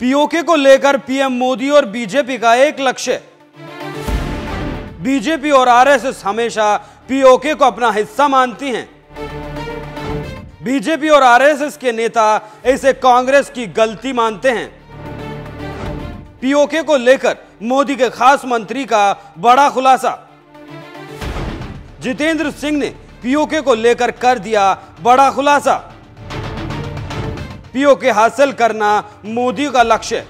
PoK को लेकर PM Modi और बीजेपी का एक लक्ष्य। बीजेपी और आरएसएस हमेशा पीओके को अपना हिस्सा मानती हैं। बीजेपी और आरएसएस के नेता इसे कांग्रेस की गलती मानते हैं। पीओके को लेकर मोदी के खास मंत्री का बड़ा खुलासा। जितेंद्र सिंह ने पीओके को लेकर कर दिया बड़ा खुलासा। पीओके हासिल करना मोदी का लक्ष्य।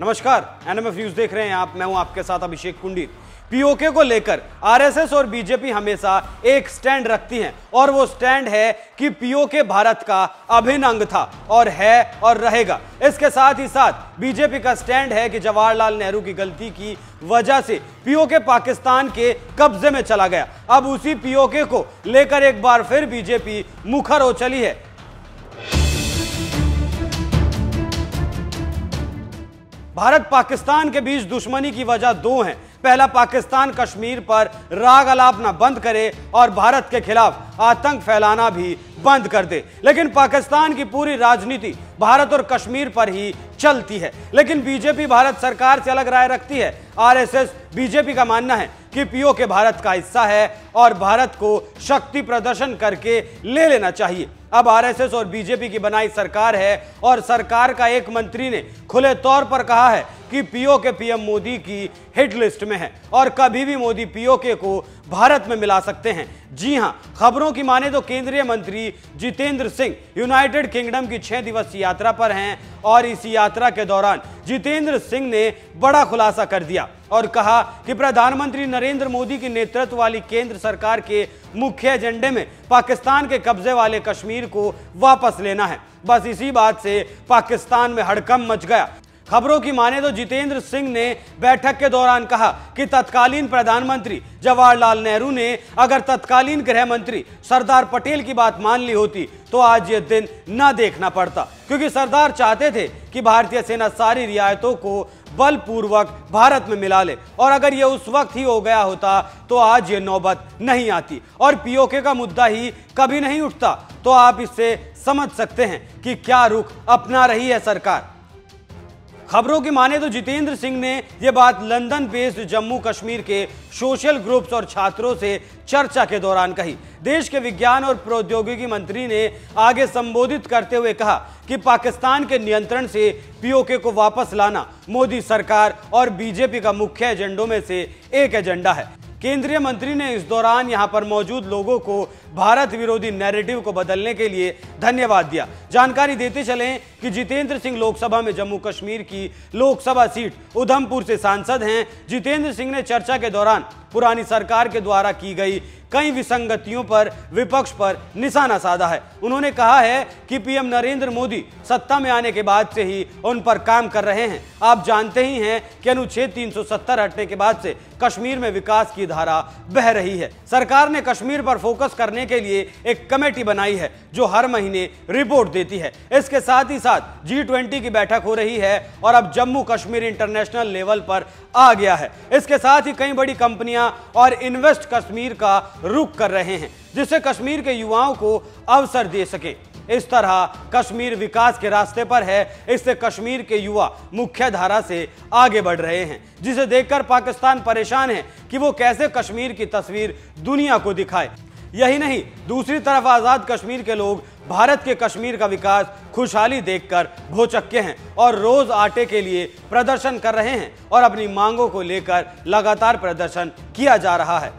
नमस्कार, एनएमएफ न्यूज देख रहे हैं आप। मैं हूं आपके साथ अभिषेक कुंडीर। पीओके को लेकर आरएसएस और बीजेपी हमेशा एक स्टैंड रखती हैं और वो स्टैंड है कि पीओके भारत का अभिन्न अंग था और है और रहेगा। इसके साथ ही साथ बीजेपी का स्टैंड है कि जवाहरलाल नेहरू की गलती की वजह से पीओके पाकिस्तान के कब्जे में चला गया। अब उसी पीओके को लेकर एक बार फिर बीजेपी मुखर हो चली है। भारत पाकिस्तान के बीच दुश्मनी की वजह दो हैं। पहला, पाकिस्तान कश्मीर पर राग अलापना बंद करे और भारत के खिलाफ आतंक फैलाना भी बंद कर दे। लेकिन पाकिस्तान की पूरी राजनीति भारत और कश्मीर पर ही चलती है। लेकिन बीजेपी भारत सरकार से अलग राय रखती है। आरएसएस बीजेपी का मानना है कि पीओके भारत का हिस्सा है और भारत को शक्ति प्रदर्शन करके ले लेना चाहिए। अब आरएसएस और बीजेपी की बनाई सरकार है और सरकार का एक मंत्री ने खुले तौर पर कहा है कि पीओके पीएम मोदी की हिट लिस्ट में है और कभी भी मोदी पीओके को भारत में मिला सकते हैं। जी हां, खबरों की माने तो केंद्रीय मंत्री जितेंद्र सिंह यूनाइटेड किंगडम की 6 दिवसीय यात्रा पर हैं और इस यात्रा के दौरान जितेंद्र सिंह ने बड़ा खुलासा कर दिया और कहा कि प्रधानमंत्री नरेंद्र मोदी की नेतृत्व वाली केंद्र सरकार के मुख्य एजेंडे में पाकिस्तान के कब्जे वाले कश्मीर को वापस लेना है। बस इसी बात से पाकिस्तान में हड़कंप मच गया। खबरों की माने तो जितेंद्र सिंह ने बैठक के दौरान कहा कि तत्कालीन प्रधानमंत्री जवाहरलाल नेहरू ने अगर तत्कालीन गृह मंत्री सरदार पटेल की बात मान ली होती तो आज ये दिन न देखना पड़ता, क्योंकि सरदार चाहते थे कि भारतीय सेना सारी रियायतों को बलपूर्वक भारत में मिला ले और अगर ये उस वक्त ही हो गया होता तो आज ये नौबत नहीं आती और पीओके का मुद्दा ही कभी नहीं उठता। तो आप इससे समझ सकते हैं कि क्या रुख अपना रही है सरकार। खबरों की माने तो जितेंद्र सिंह ने यह बात लंदन बेस्ड जम्मू कश्मीर के सोशल ग्रुप्स और छात्रों से चर्चा के दौरान कही। देश के विज्ञान और प्रौद्योगिकी मंत्री ने आगे संबोधित करते हुए कहा कि पाकिस्तान के नियंत्रण से पीओके को वापस लाना मोदी सरकार और बीजेपी का मुख्य एजेंडों में से एक एजेंडा है। केंद्रीय मंत्री ने इस दौरान यहां पर मौजूद लोगों को भारत विरोधी नैरेटिव को बदलने के लिए धन्यवाद दिया। जानकारी देते चलें कि जितेंद्र सिंह लोकसभा में जम्मू कश्मीर की लोकसभा सीट उधमपुर से सांसद हैं। जितेंद्र सिंह ने चर्चा के दौरान पुरानी सरकार के द्वारा की गई कई विसंगतियों पर विपक्ष पर निशाना साधा है। उन्होंने कहा है कि पीएम नरेंद्र मोदी सत्ता में आने के बाद से ही उन पर काम कर रहे हैं। आप जानते ही हैं कि अनुच्छेद 370 हटने के बाद से कश्मीर में विकास की धारा बह रही है। सरकार ने कश्मीर पर फोकस करने के लिए एक कमेटी बनाई है जो हर महीने रिपोर्ट देती है। इसके साथ ही साथ G20 की बैठक हो रही है और अब जम्मू कश्मीर इंटरनेशनल लेवल पर आ गया है। इसके साथ ही कई बड़ी कंपनियां और इन्वेस्ट कश्मीर का रुख कर रहे हैं जिससे कश्मीर के युवाओं को अवसर दे सके। इस तरह कश्मीर विकास के रास्ते पर है। इससे कश्मीर के युवा मुख्य धारा से आगे बढ़ रहे हैं, जिसे देखकर पाकिस्तान परेशान है कि वो कैसे कश्मीर की तस्वीर दुनिया को दिखाए। यही नहीं, दूसरी तरफ आजाद कश्मीर के लोग भारत के कश्मीर का विकास खुशहाली देखकर भौचक्के हैं और रोज आटे के लिए प्रदर्शन कर रहे हैं और अपनी मांगों को लेकर लगातार प्रदर्शन किया जा रहा है।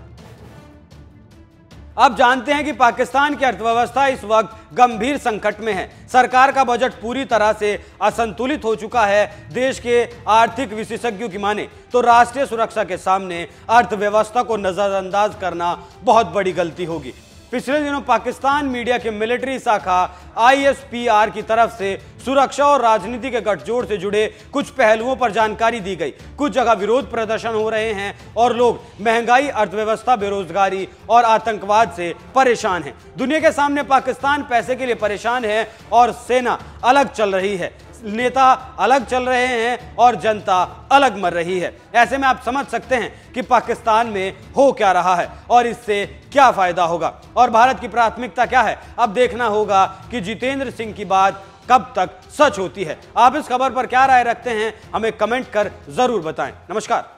आप जानते हैं कि पाकिस्तान की अर्थव्यवस्था इस वक्त गंभीर संकट में है। सरकार का बजट पूरी तरह से असंतुलित हो चुका है। देश के आर्थिक विशेषज्ञों की माने तो राष्ट्रीय सुरक्षा के सामने अर्थव्यवस्था को नजरअंदाज करना बहुत बड़ी गलती होगी। पिछले दिनों पाकिस्तान मीडिया के मिलिट्री शाखा ISPR की तरफ से सुरक्षा और राजनीति के गठजोड़ से जुड़े कुछ पहलुओं पर जानकारी दी गई। कुछ जगह विरोध प्रदर्शन हो रहे हैं और लोग महंगाई, अर्थव्यवस्था, बेरोजगारी और आतंकवाद से परेशान हैं। दुनिया के सामने पाकिस्तान पैसे के लिए परेशान है और सेना अलग चल रही है। नेता अलग चल रहे हैं और जनता अलग मर रही है। ऐसे में आप समझ सकते हैं कि पाकिस्तान में हो क्या रहा है और इससे क्या फायदा होगा और भारत की प्राथमिकता क्या है। अब देखना होगा कि जितेंद्र सिंह की बात कब तक सच होती है। आप इस खबर पर क्या राय रखते हैं, हमें कमेंट कर जरूर बताएं। नमस्कार।